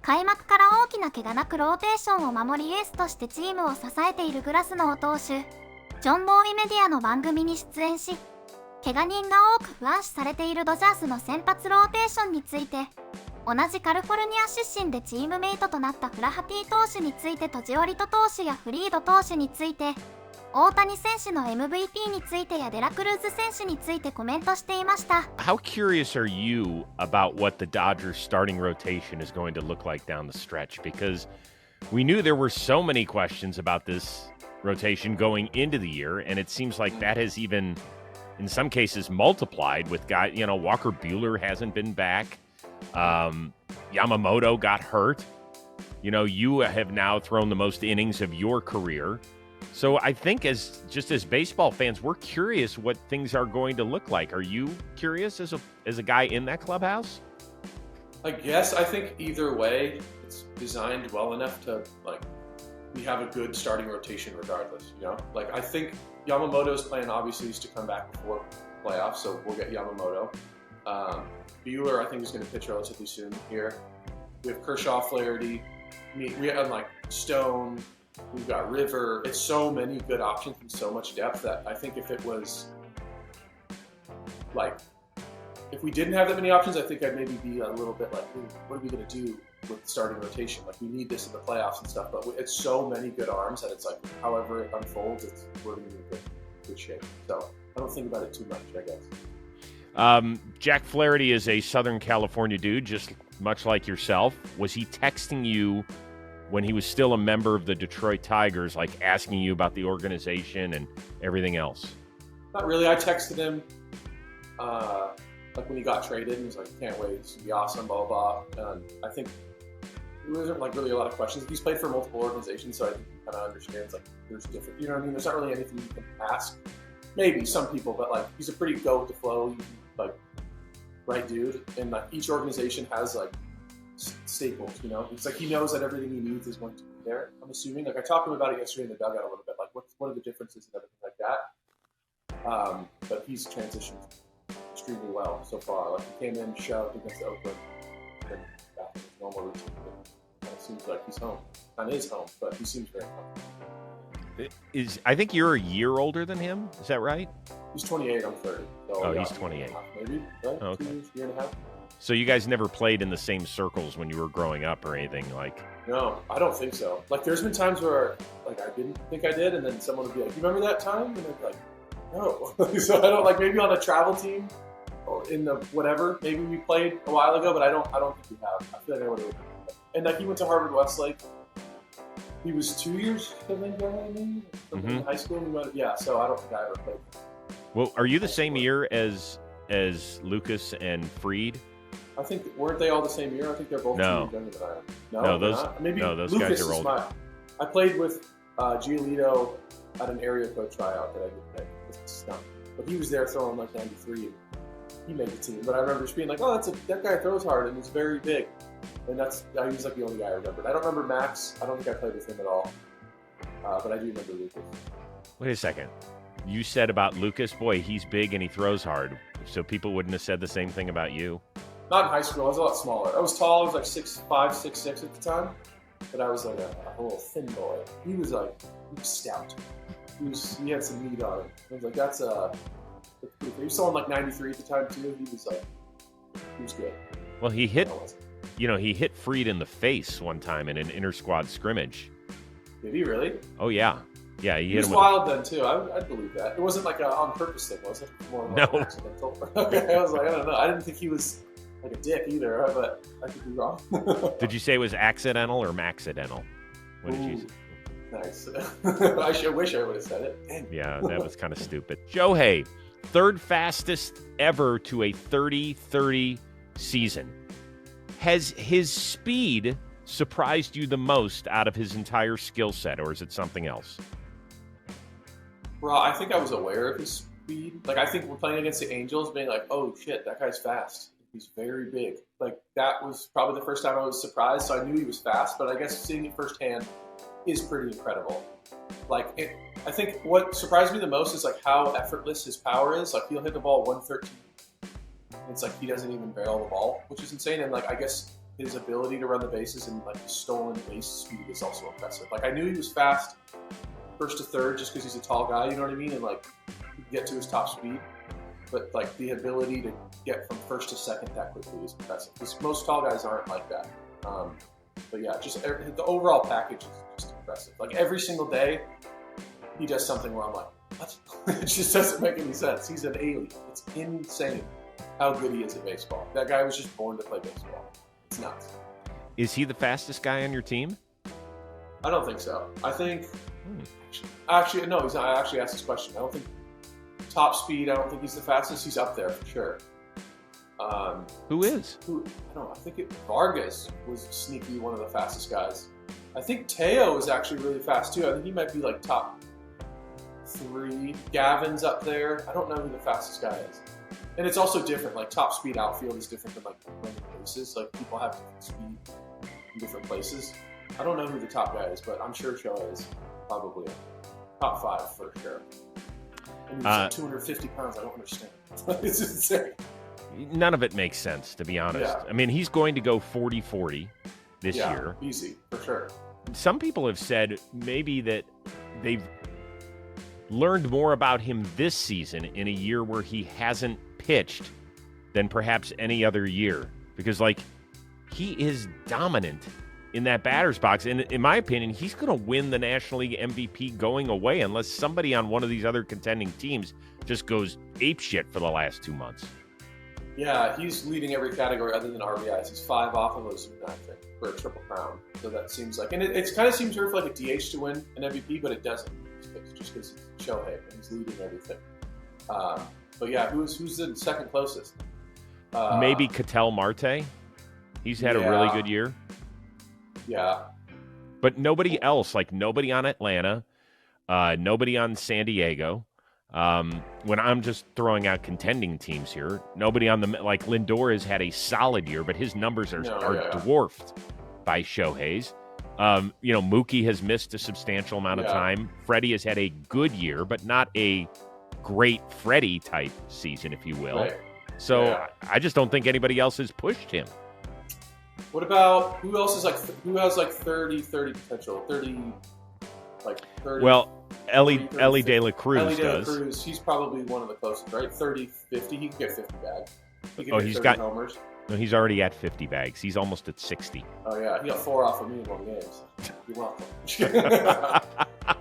開幕から大きな怪我なくローテーションを守りエースとしてチームを支えているグラスノー投手、ジョンボーイメディアの番組に出演し、怪我人が多く不安視されているドジャースの先発ローテーションについて、同じカリフォルニア出身でチームメイトとなったフラハティ投手についてとジオリト投手やフリード投手について、大谷選手の MVP についてやデラクルーズ選手についてコメントしていました。How curious are you about what the Dodgers starting rotation is going to look like down the stretch? Because we knew there were so many questions about this rotation going into the year, and it seems like that has even, in some cases, multiplied with guys. You know, Walker Buehler hasn't been back. Yamamoto got hurt. You know, you have now thrown the most innings of your career. So I think as baseball fans, we're curious what things are going to look like. Are you curious as a guy in that clubhouse? I guess I think either way, it's designed well enough to we have a good starting rotation regardless. You know, I think Yamamoto's plan obviously is to come back before playoffs, so we'll get Yamamoto. Buehler I think is going to pitch relatively soon here. We have Kershaw, Flaherty. We have Stone. We've got River. It's so many good options and so much depth that I think if it was if we didn't have that many options, I think I'd maybe be a little bit what are we going to do with the starting rotation? We need this in the playoffs and stuff, but it's so many good arms that it's however it unfolds, we're going to be in good shape. So I don't think about it too much, I guess. Jack Flaherty is a Southern California dude, just much like yourself. Was he texting you when he was still a member of the Detroit Tigers, asking you about the organization and everything else? Not really. I texted him when he got traded, and he was like, "Can't wait, this will be awesome, blah, blah, blah." And I think there wasn't really a lot of questions. He's played for multiple organizations, so I think he kind of understands there's different, you know what I mean? There's not really anything you can ask. Maybe some people, but he's a pretty go with the flow, right dude. And each organization has staples, you know. It's he knows that everything he needs is going to be there. I'm assuming. I talked to him about it yesterday in the dugout a little bit. What are the differences and everything like that. But he's transitioned extremely well so far. He came in, shoved against Oakland, and back to his normal routine. It seems like he's home. Not his home, but he seems very comfortable. I think you're a year older than him. Is that right? He's 28. I'm 30. So, he's 28. Maybe, right? Oh, okay. 2 years, year and a half. So you guys never played in the same circles when you were growing up or anything No, I don't think so. There's been times where I didn't think I did, and then someone would be like, "You remember that time?" And I'd be like, "No." So I don't maybe on a travel team or in the whatever. Maybe we played a while ago, but I don't think we have. I feel like I would have. And he went to Harvard Westlake. He was 2 years younger than me. In high school. So I don't think I ever played. Well, are you the same year as Lucas and Fried? I think weren't they all the same year? I think they're both 2 years younger than I am. No, those Lucas guys are older. I played with Giolito at an area code tryout that I did with Stump. But he was there throwing 93 and he made the team. But I remember just being "Oh, that guy throws hard and he's very big." And he was the only guy I remembered. I don't remember Max. I don't think I played with him at all. But I do remember Lucas. Wait a second. You said about Lucas, boy, he's big and he throws hard. So people wouldn't have said the same thing about you? Not in high school. I was a lot smaller. I was tall. I was 6'5", 6'6" at the time. But I was a little thin boy. He was stout. He had some meat on him. I was that's he was throwing 93 at the time too. He was good. Well, he hit Fried in the face one time in an inter-squad scrimmage. Did he really? Oh, yeah. Yeah, he hit him. He was wild then too. I'd believe that. It wasn't a on purpose thing, was it? More accidental. Okay, I was I don't know. I didn't think he was a dick either, but I could be wrong. Did you say it was accidental or maxcidental? What did you say? Nice. I wish I would have said it. Dang. Yeah, that was kind of stupid. Shohei, third fastest ever to a 30-30 season. Has his speed surprised you the most out of his entire skill set, or is it something else? Well, I think I was aware of his speed. I think we're playing against the Angels, being "Oh shit, that guy's fast. He's very big." That was probably the first time I was surprised. So I knew he was fast, but I guess seeing it firsthand is pretty incredible. I think what surprised me the most is how effortless his power is. He'll hit the ball 113. It's he doesn't even barrel the ball, which is insane. And I guess his ability to run the bases and like his stolen base speed is also impressive. Like I knew he was fast first to third just because he's a tall guy, you know what I mean, and like he can get to his top speed. But like the ability to get from first to second that quickly is impressive because most tall guys aren't like that. But yeah, just the overall package is just impressive. Like every single day, he does something where I'm like, what? It just doesn't make any sense. He's an alien. It's insane how good he is at baseball. That guy was just born to play baseball. It's nuts. Is he the fastest guy on your team? I don't think so. I think actually no. He's not. I actually asked this question. I don't think top speed. I don't think he's the fastest. He's up there for sure. Who is? I don't know. I think Vargas was sneaky one of the fastest guys. I think Teo is actually really fast too. I think he might be like top 3. Gavin's up there. I don't know who the fastest guy is. And it's also different. Like top speed outfield is different than like running bases. Like people have different speed in different places. I don't know who the top guy is, but I'm sure Shohei is probably top 5 for sure. And he's like 250 pounds. I don't understand. It's insane. None of it makes sense, to be honest. Yeah. I mean, he's going to go 40-40 this year. Easy, for sure. Some people have said maybe that they've learned more about him this season in a year where he hasn't pitched than perhaps any other year. Because, like, he is dominant in that batter's box. And in my opinion, he's going to win the National League MVP going away unless somebody on one of these other contending teams just goes apeshit for the last 2 months. Yeah, he's leading every category other than RBIs. He's 5 off of those, I think, for a triple crown. So that seems like, and it kind of seems sort of like a DH to win an MVP, but it doesn't. It's just because it's Shohei and he's leading everything. But yeah, who's the second closest? Maybe Ketel Marte. He's had a really good year. Yeah. But nobody else, like nobody on Atlanta, nobody on San Diego. When I'm just throwing out contending teams here, nobody on the, like Lindor has had a solid year, but his numbers are dwarfed by Shohei's. Mookie has missed a substantial amount of time. Freddie has had a good year, but not a great Freddie type season, if you will. Right. So I just don't think anybody else has pushed him. What about who else is who has 30 potential? 30. Well, Elly De La Cruz Elly De La does. Cruz, he's probably one of the closest, right? 30, 50. He can get 50 bags. He can He's 30 got homers. No, he's already at 50 bags. He's almost at 60. Oh yeah, he got 4 off of me in 1 game. So you're welcome.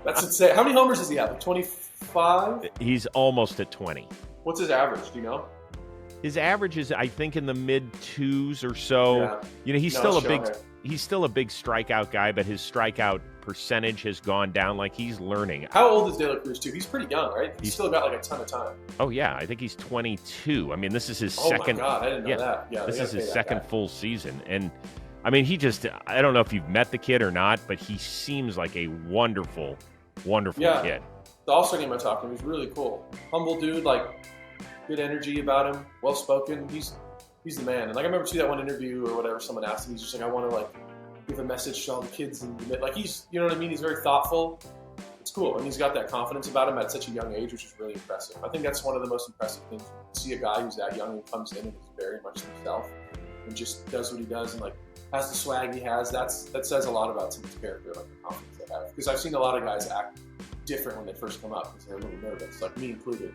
That's insane. How many homers does he have? Like 25? He's almost at 20. What's his average? Do you know? His average is, I think, in the mid 2s or so. Yeah. He's still a big strikeout guy, but his strikeout percentage has gone down. Like he's learning. How old is De La Cruz too? He's pretty young, right? He's still got like a ton of time. Oh yeah, I think he's 22. I mean, this is his second. Oh my God, I didn't know that. Yeah, this is his second full season, and I mean, I don't know if you've met the kid or not, but he seems like a wonderful kid. The All-Star game I talked to him, he's really cool. Humble dude, like good energy about him, well spoken. He's the man. And like I remember that one interview or whatever, someone asked him, he's just like, I want to give a message to all the kids and he's, you know what I mean? He's very thoughtful. It's cool. And he's got that confidence about him at such a young age, which is really impressive. I think that's one of the most impressive things. To see a guy who's that young and comes in and is very much himself and just does what he does and has the swag he has. That says a lot about someone's character, like the confidence they have. Because I've seen a lot of guys act different when they first come up because they're a little nervous, like me included,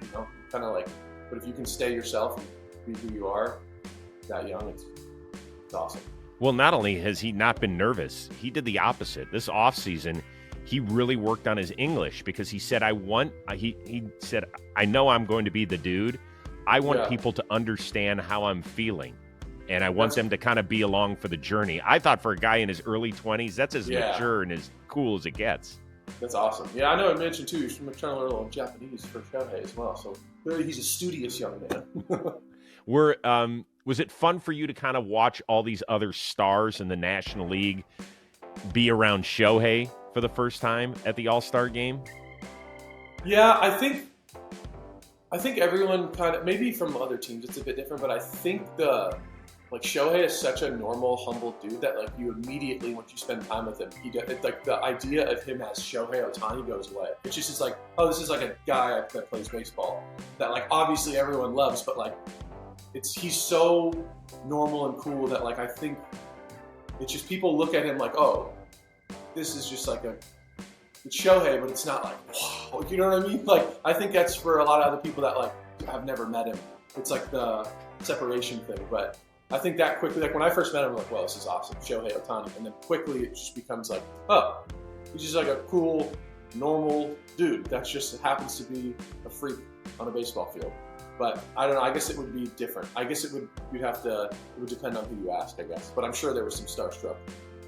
kind of but if you can stay yourself and be who you are that young, it's awesome. Well, not only has he not been nervous, he did the opposite. This offseason, he really worked on his English because he said, he said, I know I'm going to be the dude. I want people to understand how I'm feeling. And I want them to kind of be along for the journey. I thought for a guy in his early 20s, that's as mature and as cool as it gets. That's awesome. Yeah, I know I mentioned too, he's trying to learn a little Japanese for Shohei as well. So clearly he's a studious young man. Was it fun for you to kind of watch all these other stars in the National League be around Shohei for the first time at the All-Star game? Yeah, I think everyone kind of, maybe from other teams it's a bit different, but I think Shohei is such a normal, humble dude that you immediately, once you spend time with him, the idea of him as Shohei Ohtani goes away. It's just this is a guy that plays baseball that obviously everyone loves, but he's so normal and cool that I think It's just people look at him like, oh, this is just like it's Shohei, but it's not like, wow, you know what I mean? Like, I think that's for a lot of other people that like have never met him. It's like the separation thing, but I think that quickly, like when I first met him, I'm like, well, this is awesome, Shohei Ohtani, and then quickly it just becomes like, oh, he's just like a cool, normal dude that just happens to be a freak on a baseball field. But I don't know, I guess it would be different. I guess it would depend on who you ask, I guess. But I'm sure there were some starstruck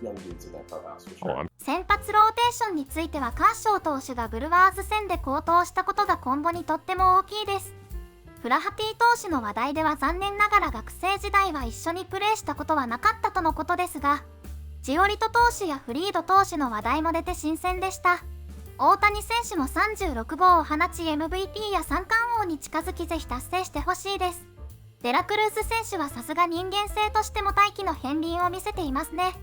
young dudes in that clubhouse for sure. 先発ローテーションについてはカーショー投手がブルワーズ戦で好投したことが今後にとっても大きいです。フラハティ投手の話題では残念ながら学生時代は一緒にプレーしたことはなかったとのことですが、ジオリト投手やフリード投手の話題も出て新鮮でした。大谷選手も36号を放ち MVP や三冠王に近づきぜひ達成してほしいです。デラクルーズ選手はさすが人間性としても大器の片鱗を見せていますね。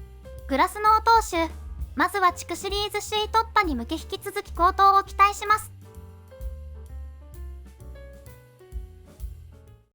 グラスノー投手、まずは地区シリーズ首位突破に向け引き続き好投を期待します。